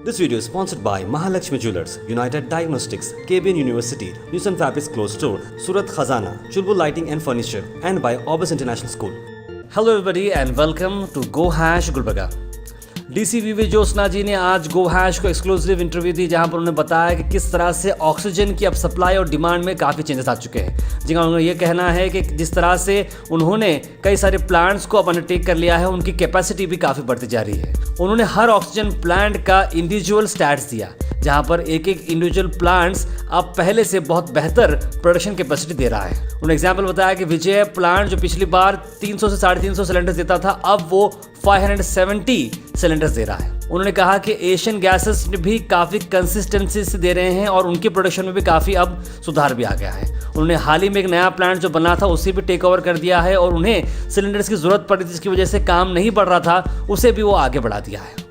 This video is sponsored by Mahalakshmi Jewelers, United Diagnostics, KBN University, Newson Fabrics Clothes Store, Surat Khazana, Chulbul Lighting and Furniture, and by Orbis International School. Hello everybody and welcome to gohash Gulbarga. DC V.V.Jyothsna जी ने आज गोहाश को exclusive interview दी, जहां पर उन्होंने बताया कि किस तरह से ऑक्सीजन की अब सप्लाई और डिमांड में काफ़ी चेंजेस आ चुके हैं। जी हाँ, उन्होंने ये कहना है कि जिस तरह से उन्होंने कई सारे प्लांट्स को अब अंडरटेक कर लिया है, उनकी कैपेसिटी भी काफ़ी बढ़ती जा रही है। उन्होंने हर ऑक्सीजन प्लांट का इंडिविजुअल स्टैट्स दिया, जहां पर एक एक इंडिविजुअल प्लांट्स अब पहले से बहुत बेहतर प्रोडक्शन कैपेसिटी दे रहा है। उन्होंने एग्जाम्पल बताया कि विजय प्लांट जो पिछली बार 300 से 350 सिलेंडर्स देता था, अब वो 570 सिलेंडर्स दे रहा है। उन्होंने कहा कि एशियन गैसेस भी काफ़ी कंसिस्टेंसी से दे रहे हैं और उनके प्रोडक्शन में भी काफ़ी अब सुधार भी आ गया है। उन्होंने हाल ही में एक नया प्लांट जो बना था उसे भी टेक ओवर कर दिया है और उन्हें सिलेंडर्स की ज़रूरत पड़ी थी, जिसकी वजह से काम नहीं बढ़ रहा था, उसे भी वो आगे बढ़ा दिया है।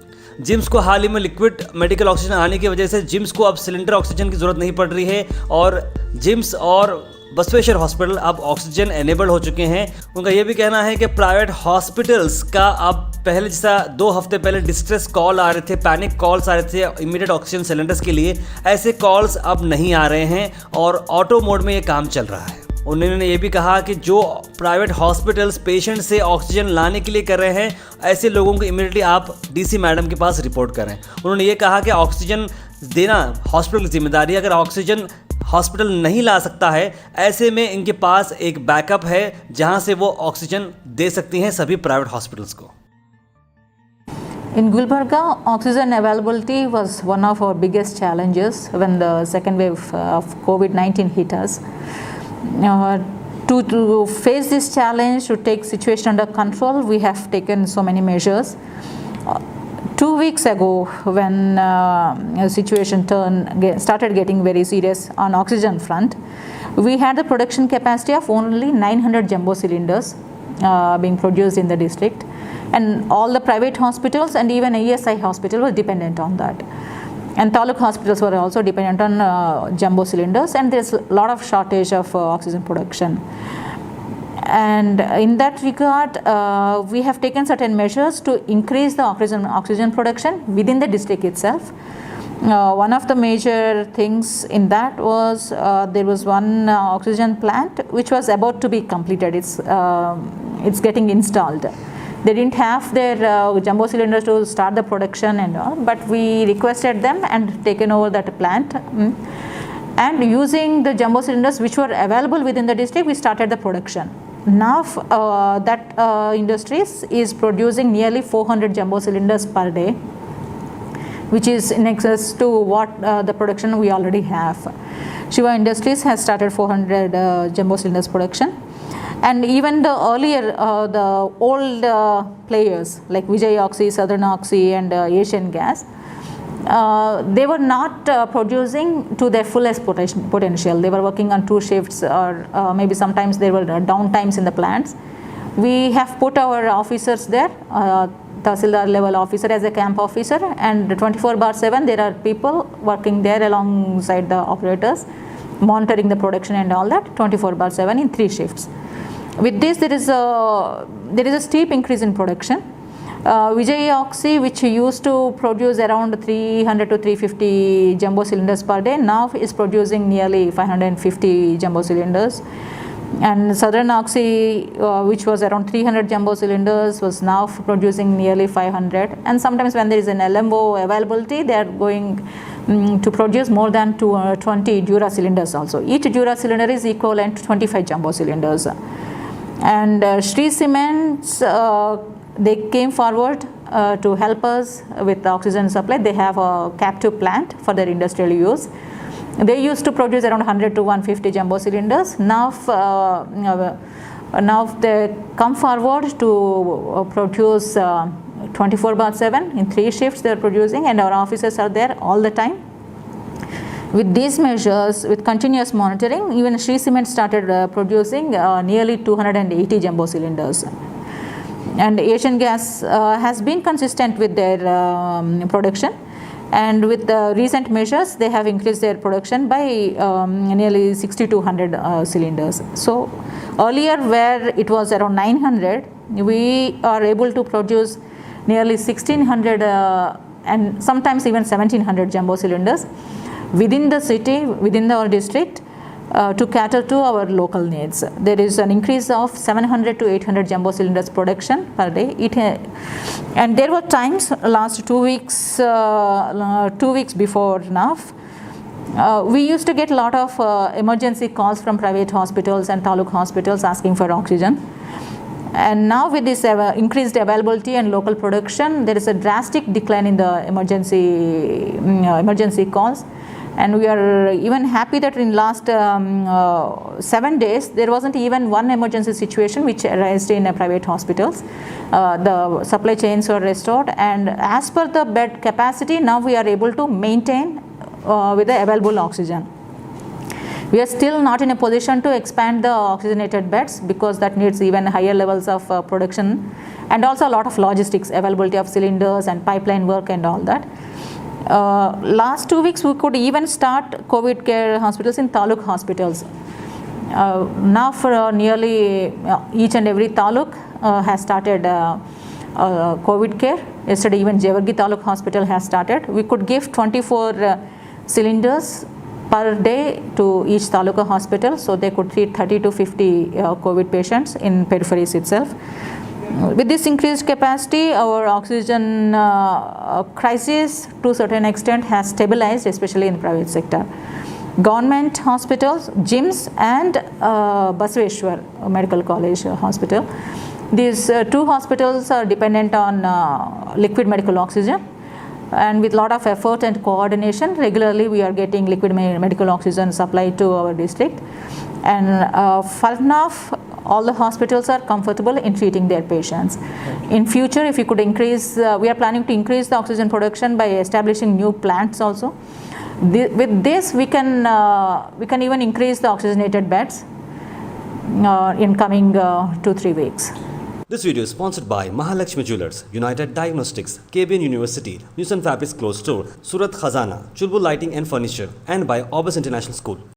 जिम्स को हाल ही में लिक्विड मेडिकल ऑक्सीजन आने की वजह से जिम्स को अब सिलेंडर ऑक्सीजन की ज़रूरत नहीं पड़ रही है और जिम्स और बसवेश्वर हॉस्पिटल अब ऑक्सीजन एनेबल्ड हो चुके हैं। उनका यह भी कहना है कि प्राइवेट हॉस्पिटल्स का अब पहले जैसा 2 हफ्ते पहले डिस्ट्रेस कॉल आ रहे थे, पैनिक कॉल्स आ रहे थे इमीडिएट ऑक्सीजन सिलेंडर्स के लिए, ऐसे कॉल्स अब नहीं आ रहे हैं और ऑटो मोड में ये काम चल रहा है। उन्होंने ये भी कहा कि जो प्राइवेट हॉस्पिटल्स पेशेंट से ऑक्सीजन लाने के लिए कर रहे हैं, ऐसे लोगों को इमीडिएटली आप डीसी मैडम के पास रिपोर्ट करें। उन्होंने ये कहा कि ऑक्सीजन देना हॉस्पिटल की जिम्मेदारी है। अगर ऑक्सीजन हॉस्पिटल नहीं ला सकता है, ऐसे में इनके पास एक बैकअप है जहां से वो ऑक्सीजन दे सकती हैं सभी प्राइवेट हॉस्पिटल्स को। In Gulbarga, oxygen availability was one of our biggest challenges when the second wave of COVID-19 hit us. To face this challenge, to take situation under control, we have taken so many measures. 2 weeks ago, when the situation started getting very serious on oxygen front, we had the production capacity of only 900 jumbo cylinders being produced in the district, and all the private hospitals and even ASI hospital were dependent on that. And taluk hospitals were also dependent on jumbo cylinders, and there's a lot of shortage of oxygen production. And in that regard, we have taken certain measures to increase the oxygen production within the district itself. One of the major things in that was there was one oxygen plant which was about to be completed. It's getting installed. They didn't have their jumbo cylinders to start the production and all, but we requested them and taken over that plant. And using the jumbo cylinders which were available within the district, we started the production. Now that industries is producing nearly 400 jumbo cylinders per day, which is in excess to what the production we already have. Shiva Industries has started 400 jumbo cylinders production. And even the earlier, the old players like V.V.Jyothsna, Southern Oxy and Asian Gas, they were not producing to their fullest potential. They were working on 2 shifts or maybe sometimes there were downtimes in the plants. We have put our officers there, Tahsildar level officer as a camp officer, and 24/7 there are people working there alongside the operators, monitoring the production and all that 24/7 in 3 shifts. With this, there is a steep increase in production. V.V.Jyothsna, which used to produce around 300 to 350 jumbo cylinders per day, now is producing nearly 550 jumbo cylinders. And Southern Oxy, which was around 300 jumbo cylinders, was now producing nearly 500. And sometimes when there is an LMO availability, they are going to produce more than 20 Dura cylinders also. Each Dura cylinder is equivalent to 25 jumbo cylinders. And Shree Cements, they came forward to help us with the oxygen supply. They have a captive plant for their industrial use. They used to produce around 100 to 150 jumbo cylinders. Now they come forward to produce 24/7 in 3 shifts they are producing, and our officers are there all the time. With these measures, with continuous monitoring, even Shree Cement started producing nearly 280 jumbo cylinders. And Asian Gas has been consistent with their production, and with the recent measures, they have increased their production by nearly 60 to 100 cylinders. So earlier, where it was around 900, we are able to produce nearly 1600 and sometimes even 1700 jumbo cylinders within the city, within our district, to cater to our local needs. There is an increase of 700 to 800 jumbo cylinders production per day. And there were times last 2 weeks, 2 weeks before now, we used to get a lot of emergency calls from private hospitals and taluk hospitals asking for oxygen. And now with this increased availability and local production, there is a drastic decline in the emergency calls. And we are even happy that in last 7 days, there wasn't even one emergency situation which arose in private hospitals. The supply chains were restored, and as per the bed capacity, now we are able to maintain with the available oxygen. We are still not in a position to expand the oxygenated beds because that needs even higher levels of production, and also a lot of logistics, availability of cylinders and pipeline work and all that. Last 2 weeks, we could even start COVID care hospitals in taluk hospitals. Now for nearly each and every taluk has started COVID care. Yesterday even Jevargi taluk hospital has started. We could give 24 cylinders per day to each taluka hospital, so they could treat 30 to 50 COVID patients in peripheries itself. With this increased capacity, our oxygen crisis to a certain extent has stabilized, especially in the private sector. Government hospitals, gyms, and Basaveshwar Medical College Hospital. These two hospitals are dependent on liquid medical oxygen, and with a lot of effort and coordination, regularly we are getting liquid medical oxygen supplied to our district. And for now, all the hospitals are comfortable in treating their patients. In future, if we could increase, we are planning to increase the oxygen production by establishing new plants also. With this, we can even increase the oxygenated beds in coming 2-3 weeks. This video is sponsored by Mahalakshmi Jewelers, United Diagnostics, KBN University, News and Fabrics Clothes Store, Surat Khazana, Chulbul Lighting and Furniture, and by Orbis International School.